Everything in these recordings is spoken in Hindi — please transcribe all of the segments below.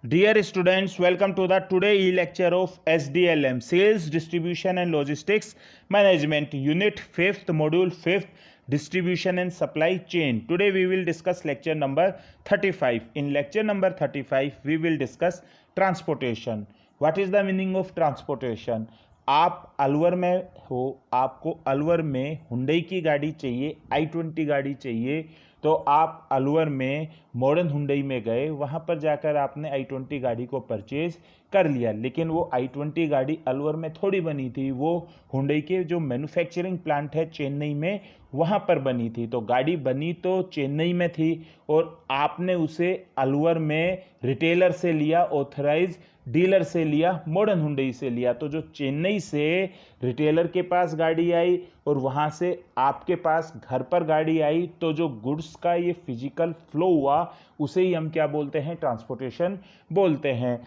Dear students, welcome to the today lecture of SDLM Sales Distribution and Logistics Management Unit 5th Module 5th Distribution and Supply Chain. Today we will discuss lecture number 35. In lecture number 35 we will discuss transportation. What is the meaning of transportation? आप अलवर में हो, आपको अलवर में हुंडई की गाड़ी चाहिए, i20 गाड़ी चाहिए, तो आप अलवर में मॉडर्न हुंडई में गए, वहाँ पर जाकर आपने i20 गाड़ी को परचेज कर लिया। लेकिन वो i20 गाड़ी अलवर में थोड़ी बनी थी, वो हुंडई के जो मैन्युफैक्चरिंग प्लांट है चेन्नई में, वहाँ पर बनी थी। तो गाड़ी बनी तो चेन्नई में थी और आपने उसे अलवर में रिटेलर से लिया, ऑथराइज डीलर से लिया, मॉडर्न हुंडई से लिया। तो जो चेन्नई से रिटेलर के पास गाड़ी आई और वहाँ से आपके पास घर पर गाड़ी आई, तो जो गुड्स का ये फिजिकल फ्लो हुआ उसे ही हम क्या बोलते हैं? ट्रांसपोर्टेशन बोलते हैं।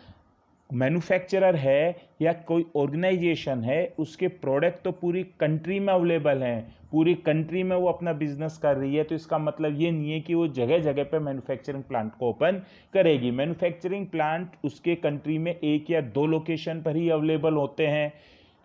मैन्युफैक्चरर है या कोई ऑर्गेनाइजेशन है, उसके प्रोडक्ट तो पूरी कंट्री में अवेलेबल हैं, पूरी कंट्री में वो अपना बिजनेस कर रही है। तो इसका मतलब ये नहीं है कि वो जगह जगह पे मैन्युफैक्चरिंग प्लांट को ओपन करेगी। मैन्युफैक्चरिंग प्लांट उसके कंट्री में एक या दो लोकेशन पर ही अवेलेबल होते हैं,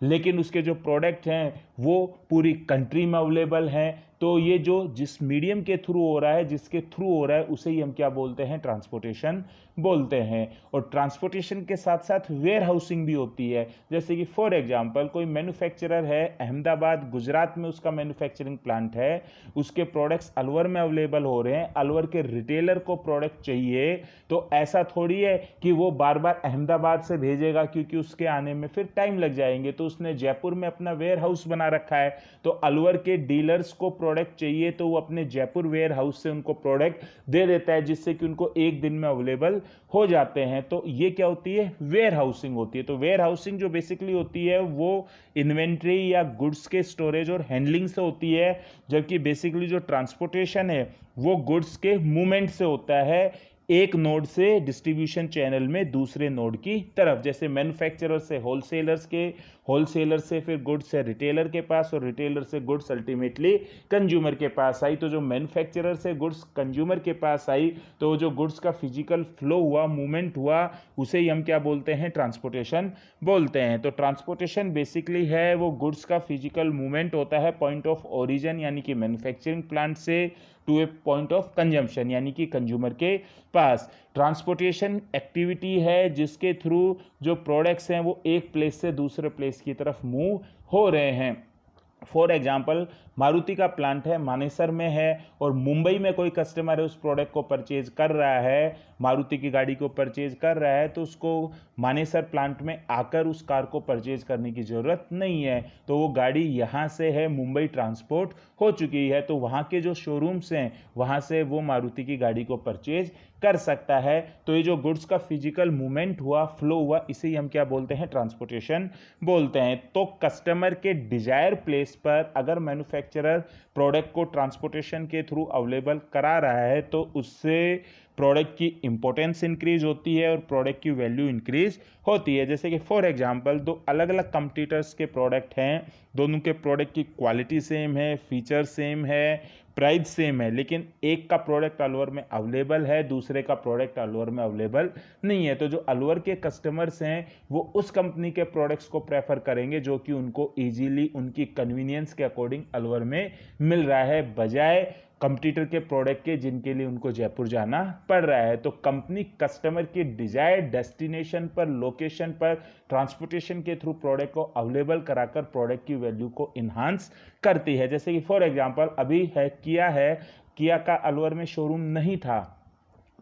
लेकिन उसके जो प्रोडक्ट हैं वो पूरी कंट्री में अवेलेबल हैं। तो ये जो जिस मीडियम के थ्रू हो रहा है, जिसके थ्रू हो रहा है, उसे ही हम क्या बोलते हैं? ट्रांसपोर्टेशन बोलते हैं। और ट्रांसपोर्टेशन के साथ साथ वेयर हाउसिंग भी होती है। जैसे कि फॉर एग्जांपल कोई मैन्युफैक्चरर है अहमदाबाद गुजरात में, उसका मैन्युफैक्चरिंग प्लांट है, उसके प्रोडक्ट्स अलवर में अवेलेबल हो रहे हैं, अलवर के रिटेलर को प्रोडक्ट चाहिए, तो ऐसा थोड़ी है कि वो बार बार अहमदाबाद से भेजेगा, क्योंकि उसके आने में फिर टाइम लग जाएंगे। तो उसने जयपुर में अपना वेयर हाउस बना रखा है, तो अलवर के डीलर्स को प्रोडक्ट चाहिए तो वो अपने जयपुर वेयर हाउस से उनको प्रोडक्ट दे देता है, जिससे कि उनको एक दिन में अवेलेबल हो जाते हैं। तो ये क्या होती है? वेयर हाउसिंग होती है। तो वेयर हाउसिंग जो बेसिकली होती है वो इन्वेंट्री या गुड्स के स्टोरेज और हैंडलिंग से होती है, जबकि बेसिकली जो ट्रांसपोर्टेशन है वो गुड्स के मूवमेंट से होता है, एक नोड से डिस्ट्रीब्यूशन चैनल में दूसरे नोड की तरफ। जैसे मैन्युफैक्चरर से होलसेलर्स के, होलसेलर से फिर गुड्स है रिटेलर के पास, और रिटेलर से गुड्स अल्टीमेटली कंज्यूमर के पास आई। तो जो मैन्युफैक्चरर से गुड्स कंज्यूमर के पास आई, तो जो गुड्स का फिजिकल फ्लो हुआ, मूवमेंट हुआ, उसे ही हम क्या बोलते हैं? ट्रांसपोर्टेशन बोलते हैं। तो ट्रांसपोर्टेशन बेसिकली है वो गुड्स का फिजिकल मूवमेंट होता है पॉइंट ऑफ ओरिजिन यानी कि मैन्युफैक्चरिंग प्लांट से to a point of consumption यानी कि कंज्यूमर के पास। ट्रांसपोर्टेशन एक्टिविटी है जिसके थ्रू जो प्रोडक्ट्स हैं वो एक प्लेस से दूसरे प्लेस की तरफ मूव हो रहे हैं। फॉर एग्जाम्पल मारुति का प्लांट है मानेसर में है, और मुंबई में कोई कस्टमर है उस प्रोडक्ट को परचेज कर रहा है, मारुति की गाड़ी को परचेज कर रहा है, तो उसको मानेसर प्लांट में आकर उस कार को परचेज करने की ज़रूरत नहीं है। तो वो गाड़ी यहाँ से है मुंबई ट्रांसपोर्ट हो चुकी है, तो वहाँ के जो शोरूम्स हैं वहाँ से वो मारुति की गाड़ी को परचेज कर सकता है। तो ये जो गुड्स का फिजिकल मूवमेंट हुआ, फ्लो हुआ, इसे ही हम क्या बोलते हैं? ट्रांसपोर्टेशन बोलते हैं। तो कस्टमर के डिजायर प्लेस पर अगर मैन्युफैक्चरर प्रोडक्ट को ट्रांसपोर्टेशन के थ्रू अवेलेबल करा रहा है, तो उससे प्रोडक्ट की इंपॉर्टेंस इंक्रीज होती है और प्रोडक्ट की वैल्यू इंक्रीज होती है। जैसे कि फॉर एग्जांपल दो अलग अलग कंपटीटर्स के प्रोडक्ट हैं, दोनों के प्रोडक्ट की क्वालिटी सेम है, फीचर सेम है, प्राइस सेम है, लेकिन एक का प्रोडक्ट अलवर में अवेलेबल है, दूसरे का प्रोडक्ट अलवर में अवेलेबल नहीं है। तो जो अलवर के कस्टमर्स हैं वो उस कंपनी के प्रोडक्ट्स को प्रेफर करेंगे जो कि उनको इजीली उनकी कन्वीनियंस के अकॉर्डिंग अलवर में मिल रहा है, बजाय कंपटीटर के प्रोडक्ट के जिनके लिए उनको जयपुर जाना पड़ रहा है। तो कंपनी कस्टमर की डिजायर्ड डेस्टिनेशन पर, लोकेशन पर ट्रांसपोर्टेशन के थ्रू प्रोडक्ट को अवेलेबल कराकर प्रोडक्ट की वैल्यू को इन्हांस करती है। जैसे कि फॉर एग्जांपल अभी है, किया का अलवर में शोरूम नहीं था,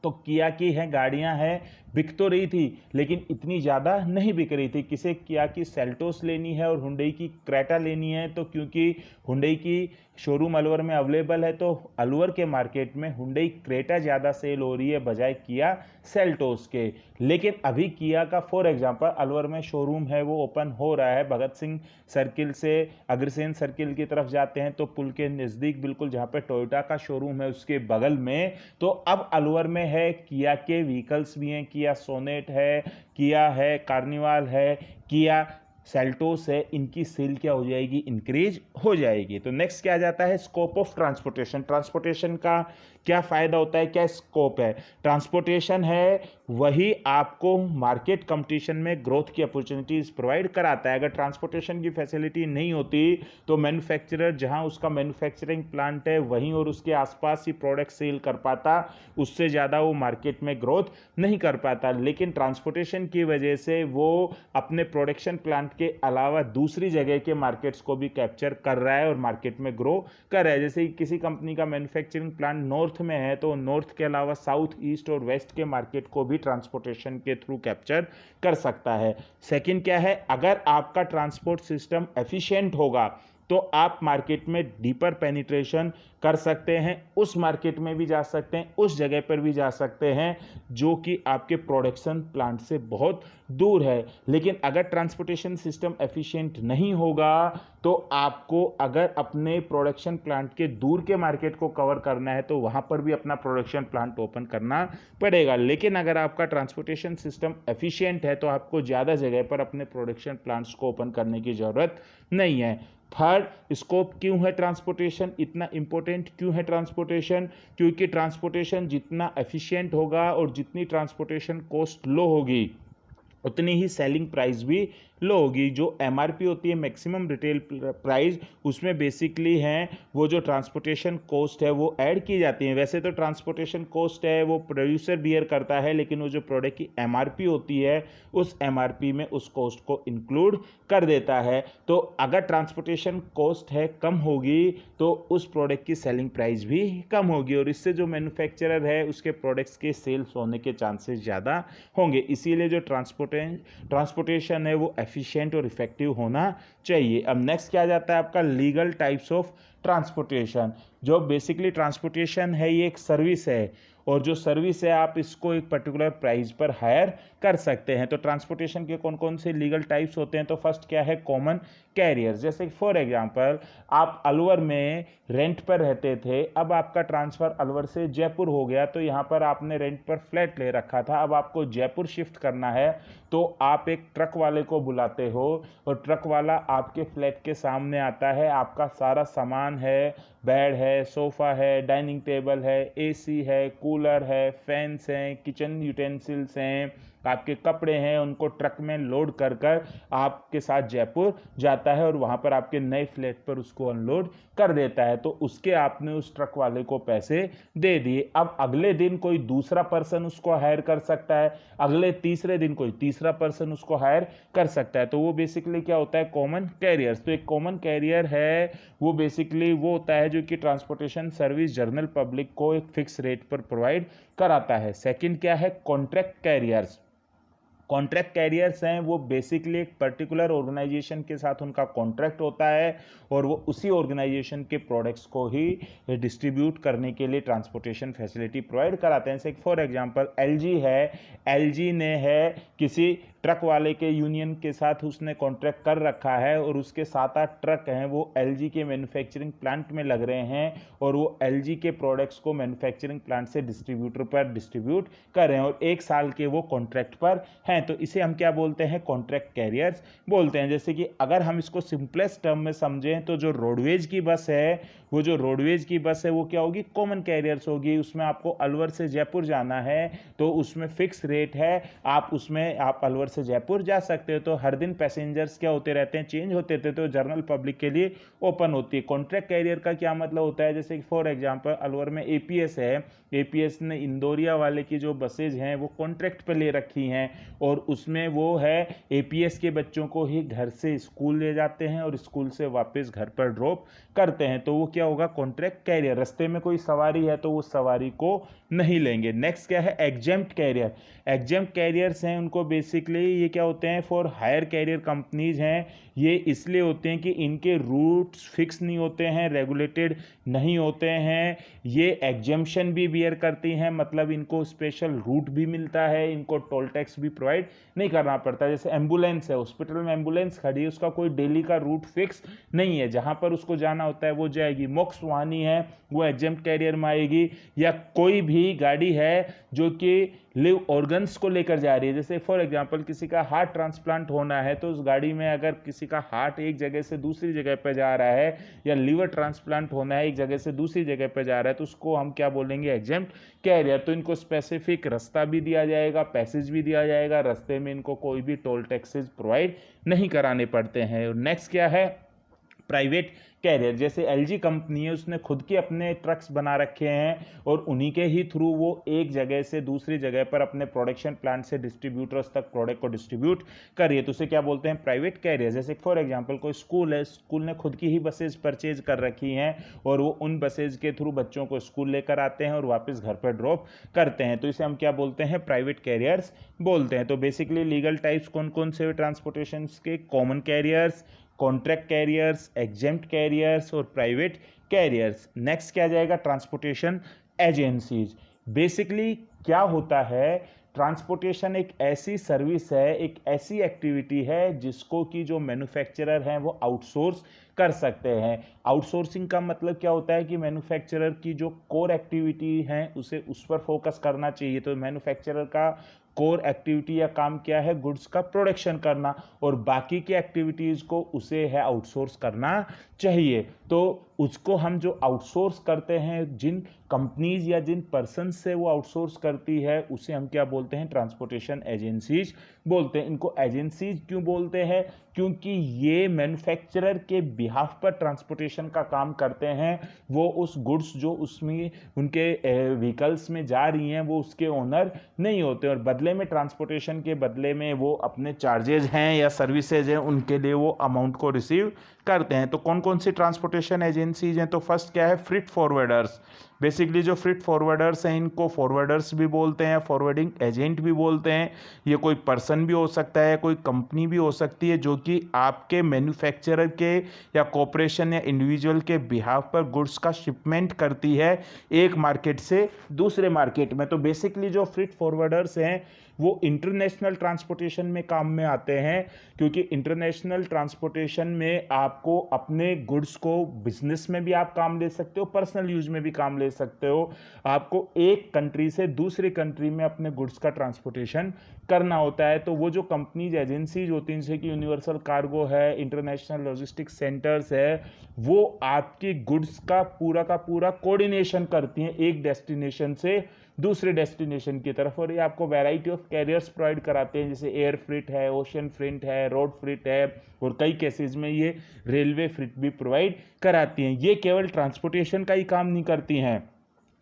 तो किया की है गाड़ियां हैं, बिक तो रही थी लेकिन इतनी ज़्यादा नहीं बिक रही थी। किसे किया की सेल्टोस लेनी है और हुंडई की क्रेटा लेनी है, तो क्योंकि हुंडई की शोरूम अलवर में अवेलेबल है, तो अलवर के मार्केट में हुंडई क्रेटा ज़्यादा सेल हो रही है बजाय किया सेल्टोस के। लेकिन अभी किया का फॉर एग्जांपल अलवर में शोरूम है वो ओपन हो रहा है, भगत सिंह सर्किल से अग्रसेन सर्किल की तरफ जाते हैं तो पुल के नज़दीक बिल्कुल जहाँ पे टोयोटा का शोरूम है उसके बगल में। तो अब अलवर में है किया के व्हीकल्स भी हैं, किया सोनेट है, किया है कार्निवाल है, किया सेल्टोस है, इनकी सेल क्या हो जाएगी? इंक्रीज हो जाएगी। तो नेक्स्ट क्या आ जाता है? Scope of transportation. ट्रांसपोर्टेशन का क्या फ़ायदा होता है, क्या स्कोप है। ट्रांसपोर्टेशन है वही आपको मार्केट कंपटीशन में ग्रोथ की अपॉर्चुनिटीज़ प्रोवाइड कराता है। अगर ट्रांसपोर्टेशन की फैसिलिटी नहीं होती तो मैन्युफैक्चरर जहां उसका मैन्युफैक्चरिंग प्लांट है वहीं और उसके आसपास ही प्रोडक्ट सेल कर पाता, उससे ज़्यादा वो मार्केट में ग्रोथ नहीं कर पाता। लेकिन ट्रांसपोर्टेशन की वजह से वो अपने प्रोडक्शन प्लांट के अलावा दूसरी जगह के मार्केट्स को भी कैप्चर कर रहा है और मार्केट में ग्रो कर रहा है। जैसे किसी कंपनी का मैन्युफैक्चरिंग प्लांट नॉर्थ में है तो नॉर्थ के अलावा साउथ, ईस्ट और वेस्ट के मार्केट को भी ट्रांसपोर्टेशन के थ्रू कैप्चर कर सकता है। सेकंड क्या है, अगर आपका ट्रांसपोर्ट सिस्टम एफिशिएंट होगा तो आप मार्केट में डीपर पेनिट्रेशन कर सकते हैं, उस मार्केट में भी जा सकते हैं, उस जगह पर भी जा सकते हैं जो कि आपके प्रोडक्शन प्लांट से बहुत दूर है। लेकिन अगर ट्रांसपोर्टेशन सिस्टम एफिशिएंट नहीं होगा तो आपको अगर अपने प्रोडक्शन प्लांट के दूर के मार्केट को कवर करना है तो वहाँ पर भी अपना प्रोडक्शन प्लांट ओपन करना पड़ेगा। लेकिन अगर आपका ट्रांसपोर्टेशन सिस्टम एफिशिएंट है तो आपको ज़्यादा जगह पर अपने प्रोडक्शन प्लांट्स को ओपन करने की ज़रूरत नहीं है। थर्ड, स्कोप क्यों है ट्रांसपोर्टेशन, इतना इंपॉर्टेंट क्यों है ट्रांसपोर्टेशन, क्योंकि ट्रांसपोर्टेशन जितना एफिशिएंट होगा और जितनी ट्रांसपोर्टेशन कॉस्ट लो होगी उतनी ही सेलिंग प्राइस भी लो होगी। जो एमआरपी होती है मैक्सिमम रिटेल प्राइस, उसमें बेसिकली हैं वो जो ट्रांसपोर्टेशन कॉस्ट है वो ऐड की जाती है। वैसे तो ट्रांसपोर्टेशन कॉस्ट है वो प्रोड्यूसर बियर करता है, लेकिन वो जो प्रोडक्ट की एमआरपी होती है उस एमआरपी में उस कॉस्ट को इंक्लूड कर देता है। तो अगर ट्रांसपोर्टेशन कॉस्ट है कम होगी तो उस प्रोडक्ट की सेलिंग प्राइस भी कम होगी और इससे जो मैन्युफैक्चरर है उसके प्रोडक्ट्स के सेल्स होने के चांसेस ज़्यादा होंगे। इसीलिए जो ट्रांसपोर्टेशन है वो एफिशिएंट और इफेक्टिव होना चाहिए। अब नेक्स्ट क्या जाता है आपका लीगल टाइप्स ऑफ ट्रांसपोर्टेशन। जो बेसिकली ट्रांसपोर्टेशन है ये एक सर्विस है और जो सर्विस है आप इसको एक पर्टिकुलर प्राइस पर हायर कर सकते हैं। तो ट्रांसपोर्टेशन के कौन कौन से लीगल टाइप्स होते हैं, तो फर्स्ट क्या है, कॉमन कैरियर। जैसे फॉर एग्जांपल आप अलवर में रेंट पर रहते थे, अब आपका ट्रांसफ़र अलवर से जयपुर हो गया तो यहाँ पर आपने रेंट पर फ्लैट ले रखा था, अब आपको जयपुर शिफ्ट करना है तो आप एक ट्रक वाले को बुलाते हो और ट्रक वाला आपके फ्लैट के सामने आता है, आपका सारा सामान है, बेड है, सोफ़ा है, डाइनिंग टेबल है, एसी है, कूलर है, फैंस हैं, किचन यूटेंसिल्स हैं, आपके कपड़े हैं, उनको ट्रक में लोड कर कर आपके साथ जयपुर जाता है और वहाँ पर आपके नए फ्लैट पर उसको अनलोड कर देता है। तो उसके आपने उस ट्रक वाले को पैसे दे दिए। अब अगले दिन कोई दूसरा पर्सन उसको हायर कर सकता है, अगले तीसरे दिन कोई तीसरा पर्सन उसको हायर कर सकता है। तो वो बेसिकली क्या होता है, कॉमन कैरियर्स। तो एक कॉमन कैरियर है वो बेसिकली वो होता है जो कि ट्रांसपोर्टेशन सर्विस जनरल पब्लिक को एक फिक्स रेट पर प्रोवाइड कराता है। सेकंड क्या है, कॉन्ट्रैक्ट कैरियर्स। कॉन्ट्रैक्ट कैरियर्स हैं वो बेसिकली एक पर्टिकुलर ऑर्गेनाइजेशन के साथ उनका कॉन्ट्रैक्ट होता है और वो उसी ऑर्गेनाइजेशन के प्रोडक्ट्स को ही डिस्ट्रीब्यूट करने के लिए ट्रांसपोर्टेशन फैसिलिटी प्रोवाइड कराते हैं। जैसे फॉर एग्जांपल एलजी है, एलजी ने है किसी ट्रक वाले के यूनियन के साथ उसने कॉन्ट्रैक्ट कर रखा है और उसके 7-8 ट्रक हैं वो एलजी के मैन्युफैक्चरिंग प्लांट में लग रहे हैं और वो एलजी के प्रोडक्ट्स को मैन्युफैक्चरिंग प्लांट से डिस्ट्रीब्यूटर पर डिस्ट्रीब्यूट कर रहे हैं और 1 साल के वो कॉन्ट्रैक्ट पर हैं। तो इसे हम क्या बोलते हैं, कॉन्ट्रैक्ट कैरियर्स बोलते हैं। जैसे कि अगर हम इसको सिंपलेस्ट टर्म में समझें तो जो रोडवेज की बस है वो जो रोडवेज की बस है वो क्या होगी, कॉमन कैरियर्स होगी। उसमें आपको अलवर से जयपुर जाना है तो उसमें फिक्स रेट है, आप उसमें आप अलवर से जयपुर जा सकते हो। तो हर दिन पैसेंजर्स क्या होते रहते हैं, चेंज होते थे, तो जनरल पब्लिक के लिए ओपन होती है। कॉन्ट्रैक्ट कैरियर का क्या मतलब होता है, जैसे कि फॉर एग्जांपल अलवर में एपीएस है, एपीएस ने इंदौरिया वाले की जो बसेज हैं वो कॉन्ट्रैक्ट पे ले रखी हैं और उसमें वो है एपीएस के बच्चों को ही घर से स्कूल ले जाते हैं और स्कूल से वापस घर पर ड्रॉप करते हैं। तो वो क्या होगा, कॉन्ट्रैक्ट कैरियर। रास्ते में कोई सवारी है तो वो सवारी को नहीं लेंगे। नेक्स्ट क्या है, एग्जेम्प्ट कैरियर। एग्जेम्प्ट कैरियर्स हैं उनको बेसिकली ये क्या होते हैं, फॉर हायर कैरियर कंपनीज हैं। ये इसलिए होते हैं कि इनके रूट्स फिक्स नहीं होते हैं, रेगुलेटेड नहीं होते हैं, ये एग्जेम्पशन भी बियर करती हैं, मतलब इनको स्पेशल रूट भी मिलता है, इनको टोल टैक्स भी प्रोवाइड नहीं करना पड़ता। जैसे एम्बुलेंस है, हॉस्पिटल में एम्बुलेंस खड़ी है, उसका कोई डेली का रूट फिक्स नहीं है, जहाँ पर उसको जाना होता है वो जाएगी। मोक्ष वाहनी है वो एग्जेम्प्ट कैरियर में आएगी। या कोई भी गाड़ी है जो कि लिव ऑर्गन्स को लेकर जा रही है, जैसे फॉर एग्जांपल किसी का हार्ट ट्रांसप्लांट होना है तो उस गाड़ी में अगर किसी का हार्ट एक जगह से दूसरी जगह पर जा रहा है, या लीवर ट्रांसप्लांट होना है एक जगह से दूसरी जगह पर जा रहा है, तो उसको हम क्या बोलेंगे, एग्जेम्प्ट कैरियर। तो इनको स्पेसिफिक रास्ता भी दिया जाएगा, पैसेज भी दिया जाएगा, रास्ते में इनको कोई भी टोल टैक्सेस प्रोवाइड नहीं कराने पड़ते हैं। और नेक्स्ट क्या है, प्राइवेट कैरियर। जैसे एलजी कंपनी है, उसने खुद के अपने ट्रक्स बना रखे हैं और उन्हीं के ही थ्रू वो एक जगह से दूसरी जगह पर अपने प्रोडक्शन प्लांट से डिस्ट्रीब्यूटर्स तक प्रोडक्ट को डिस्ट्रीब्यूट कर रही है, तो उसे क्या बोलते हैं, प्राइवेट कैरियर। जैसे फॉर एग्जांपल कोई स्कूल है, स्कूल ने खुद की ही बसेज परचेज कर रखी हैं और वो उन बसेज के थ्रू बच्चों को स्कूल लेकर आते हैं और वापस घर पर ड्रॉप करते हैं, तो इसे हम क्या बोलते हैं, प्राइवेट कैरियर्स बोलते हैं। तो बेसिकली लीगल टाइप्स कौन कौन से ट्रांसपोर्टेशन के, common carriers, contract carriers, exempt carriers और प्राइवेट कैरियर्स। नेक्स्ट क्या जाएगा, ट्रांसपोर्टेशन एजेंसीज। बेसिकली क्या होता है, ट्रांसपोर्टेशन एक ऐसी सर्विस है, एक ऐसी एक्टिविटी है जिसको कि जो मैन्युफैक्चरर हैं वो आउटसोर्स कर सकते हैं। आउटसोर्सिंग का मतलब क्या होता है कि मैन्युफैक्चरर की जो कोर एक्टिविटी है उसे उस पर फोकस करना चाहिए। तो मैन्युफैक्चरर का कोर एक्टिविटी या काम क्या है, गुड्स का प्रोडक्शन करना, और बाकी की एक्टिविटीज़ को उसे है आउटसोर्स करना चाहिए। तो उसको हम जो आउटसोर्स करते हैं, जिन कंपनीज या जिन पर्सन से वो आउटसोर्स करती है, उसे हम क्या बोलते हैं, ट्रांसपोर्टेशन एजेंसीज बोलते हैं। इनको एजेंसीज क्यों बोलते हैं, क्योंकि ये मैन्युफैक्चरर के बिहाफ पर ट्रांसपोर्टेशन का काम करते हैं। वो उस गुड्स जो उसमें उनके व्हीकल्स में जा रही हैं वो उसके ओनर नहीं होते, और बदले में ट्रांसपोर्टेशन के बदले में वो अपने चार्जेज हैं या सर्विसेज हैं उनके लिए वो अमाउंट को रिसीव करते हैं। तो कौन कौन सी ट्रांसपोर्टेशन एजेंसीज हैं, तो फर्स्ट क्या है, फ्रेट फॉरवर्डर्स। बेसिकली जो फ्रेट फॉरवर्डर्स हैं इनको फॉरवर्डर्स भी बोलते हैं, फॉरवर्डिंग एजेंट भी बोलते हैं। ये कोई पर्सन भी हो सकता है, कोई कंपनी भी हो सकती है जो कि आपके मैन्युफैक्चरर के या कॉरपोरेशन या इंडिविजुअल के बिहाफ पर गुड्स का शिपमेंट करती है एक मार्केट से दूसरे मार्केट में। तो बेसिकली जो फ्रेट फॉरवर्डर्स हैं वो इंटरनेशनल ट्रांसपोर्टेशन में काम में आते हैं, क्योंकि इंटरनेशनल ट्रांसपोर्टेशन में आपको अपने गुड्स को बिजनेस में भी आप काम ले सकते हो, पर्सनल यूज में भी काम ले सकते हो। आपको एक कंट्री से दूसरी कंट्री में अपने गुड्स का ट्रांसपोर्टेशन करना होता है। तो वो जो कंपनीज एजेंसीज होती हैं, जैसे कि यूनिवर्सल कार्गो है, इंटरनेशनल लॉजिस्टिक्स सेंटर्स है, वो आपकी गुड्स का पूरा कोऑर्डिनेशन करती हैं एक डेस्टिनेशन से दूसरे डेस्टिनेशन की तरफ, और ये आपको वैरायटी ऑफ कैरियर्स प्रोवाइड कराते हैं, जैसे एयर फ्रीट है, ओशन फ्रीट है, रोड फ्रीट है, और कई केसेस में ये रेलवे फ्रीट भी प्रोवाइड कराती हैं। ये केवल ट्रांसपोर्टेशन का ही काम नहीं करती हैं,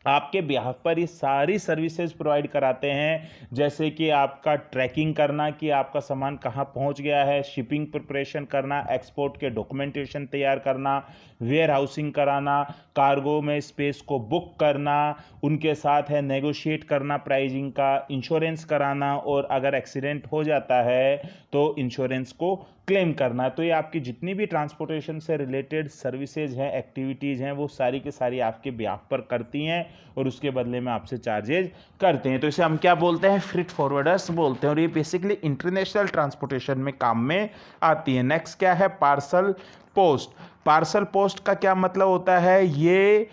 आपके बिहाफ पर ये सारी सर्विसेज प्रोवाइड कराते हैं, जैसे कि आपका ट्रैकिंग करना कि आपका सामान कहाँ पहुंच गया है, शिपिंग प्रिपरेशन करना, एक्सपोर्ट के डॉक्यूमेंटेशन तैयार करना, वेयर हाउसिंग कराना, कार्गो में स्पेस को बुक करना, उनके साथ है नेगोशिएट करना प्राइजिंग का, इंश्योरेंस कराना, और अगर एक्सीडेंट हो जाता है तो इंश्योरेंस को क्लेम करना। तो ये आपकी जितनी भी ट्रांसपोर्टेशन से रिलेटेड सर्विसेज हैं, एक्टिविटीज़ हैं, वो सारी की सारी आपके बिहाफ पर करती हैं और उसके बदले में आपसे चार्जेज करते हैं। तो इसे हम क्या बोलते हैं, फ्रेट फॉरवर्डर्स बोलते हैं, और ये बेसिकली इंटरनेशनल ट्रांसपोर्टेशन में काम में आती है। नेक्स्ट क्या है, पार्सल पोस्ट। पार्सल पोस्ट का क्या मतलब होता है, ये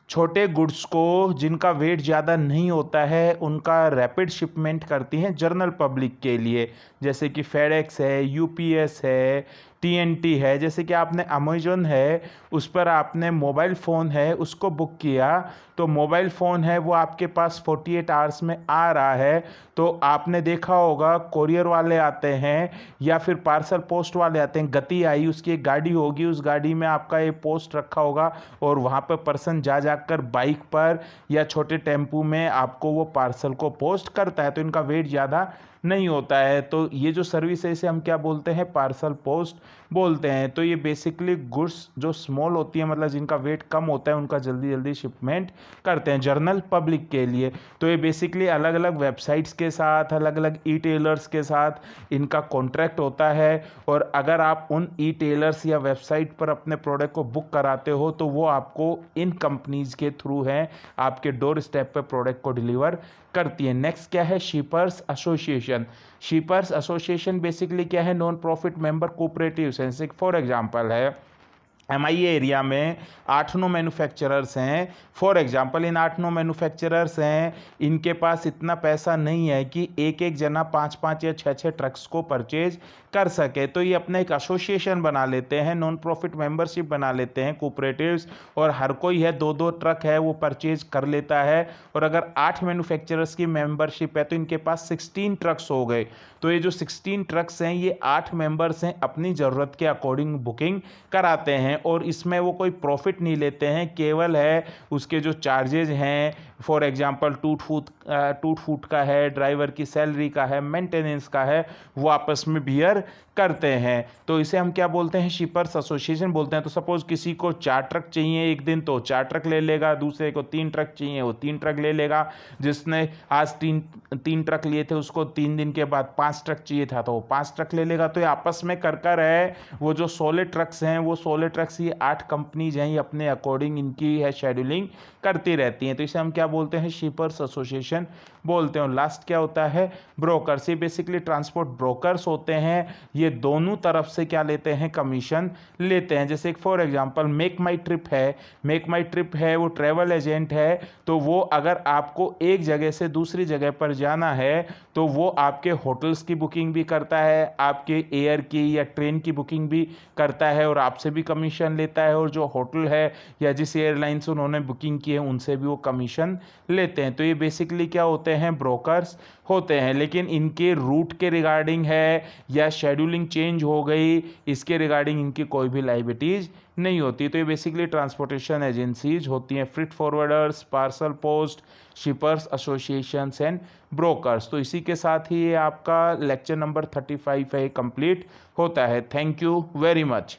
छोटे गुड्स को जिनका वेट ज़्यादा नहीं होता है उनका रैपिड शिपमेंट करती हैं जनरल पब्लिक के लिए, जैसे कि फेडेक्स है, यूपीएस है, टीएनटी है। जैसे कि आपने अमेजोन है उस पर आपने मोबाइल फ़ोन है उसको बुक किया, तो मोबाइल फ़ोन है वो आपके पास 48 आवर्स में आ रहा है। तो आपने देखा होगा कोरियर वाले आते हैं या फिर पार्सल पोस्ट वाले आते हैं, गति आई उसकी एक गाड़ी होगी, उस गाड़ी में आपका ये पोस्ट रखा होगा और वहाँ पर पर्सन जा जाकर बाइक पर या छोटे टेम्पू में आपको वो पार्सल को पोस्ट करता है। तो इनका वेट ज़्यादा नहीं होता है। तो ये जो सर्विस है इसे हम क्या बोलते हैं, पार्सल पोस्ट बोलते हैं। तो ये बेसिकली गुड्स जो स्मॉल होती है, मतलब जिनका वेट कम होता है, उनका जल्दी जल्दी शिपमेंट करते हैं जनरल पब्लिक के लिए। तो ये बेसिकली अलग अलग वेबसाइट्स के साथ, अलग अलग ई टेलर्स के साथ इनका कॉन्ट्रैक्ट होता है, और अगर आप उन ई टेलर्स या वेबसाइट पर अपने प्रोडक्ट को बुक कराते हो तो वो आपको इन कंपनीज के थ्रू है आपके डोर स्टेप पर प्रोडक्ट को डिलीवर करती है। नेक्स्ट क्या है, shippers association. Shippers association basically क्या है, non profit member cooperative. For example है MIA एरिया में 8-9 मैन्युफैक्चरर्स हैं। फॉर एग्जांपल इन 8-9 मैन्युफैक्चरर्स हैं, इनके पास इतना पैसा नहीं है कि एक एक जना 5-5 या 6-6 ट्रक्स को परचेज कर सके, तो ये अपना एक एसोसिएशन बना लेते हैं, नॉन प्रॉफिट मेंबरशिप बना लेते हैं, कोऑपरेटिव्स, और हर कोई है 2-2 ट्रक है वो परचेज कर लेता है। और अगर 8 मैन्युफैक्चरर्स की मेंबरशिप है तो इनके पास 16 ट्रक्स हो गए। तो ये जो 16 ट्रक्स हैं ये 8 मेंबर्स हैं अपनी ज़रूरत के अकॉर्डिंग बुकिंग कराते हैं, और इसमें वो कोई प्रॉफिट नहीं लेते हैं, केवल है उसके जो चार्जेज हैं, फॉर एग्जांपल टूट फूट का है, ड्राइवर की सैलरी का है, मेंटेनेंस का है, वो आपस में बियर करते हैं। तो इसे हम क्या बोलते हैं, शिपर्स एसोसिएशन बोलते हैं। तो सपोज किसी को 4 ट्रक चाहिए एक दिन तो 4 ट्रक ले लेगा, दूसरे को 3 ट्रक चाहिए वो 3 ट्रक ले लेगा, जिसने आज 3 ट्रक लिए थे उसको 3 दिन के बाद 5 ट्रक चाहिए था तो वो 5 ट्रक ले लेगा। तो ये आपस में कर है वो जो 16 ट्रक्स हैं, वो 16 ट्रक्स ये 8 कंपनीज हैं, ये अपने अकॉर्डिंग इनकी है शेड्यूलिंग करती रहती हैं। तो इसे हम क्या बोलते हैं, शिपर्स एसोसिएशन बोलते हैं। लास्ट क्या होता है, ब्रोकर्स। ये बेसिकली ट्रांसपोर्ट ब्रोकर्स होते हैं, ये दोनों तरफ से क्या लेते हैं, कमीशन लेते हैं। जैसे एक for example make my trip है, वो ट्रैवल एजेंट है, तो वो अगर आपको एक जगह से दूसरी जगह पर जाना है तो वो आपके होटल्स की बुकिंग भी करता है, आपके एयर की या ट्रेन की बुकिंग भी करता है और आपसे भी कमीशन लेता है, और जो होटल है या जिस एयरलाइन से उन्होंने बुकिंग की है उनसे भी वो कमीशन लेते हैं। तो ये बेसिकली क्या होते हैं, ब्रोकर्स होते हैं। लेकिन इनके रूट के रिगार्डिंग है या शेड्यूलिंग चेंज हो गई, इसके रिगार्डिंग इनकी कोई भी लाइबिलिटीज नहीं होती। तो ये बेसिकली ट्रांसपोर्टेशन एजेंसीज होती हैं, freight forwarders, parcel post, shippers associations and brokers. तो इसी के साथ ही ये आपका लेक्चर नंबर 35 है कंप्लीट होता है। Thank you very much.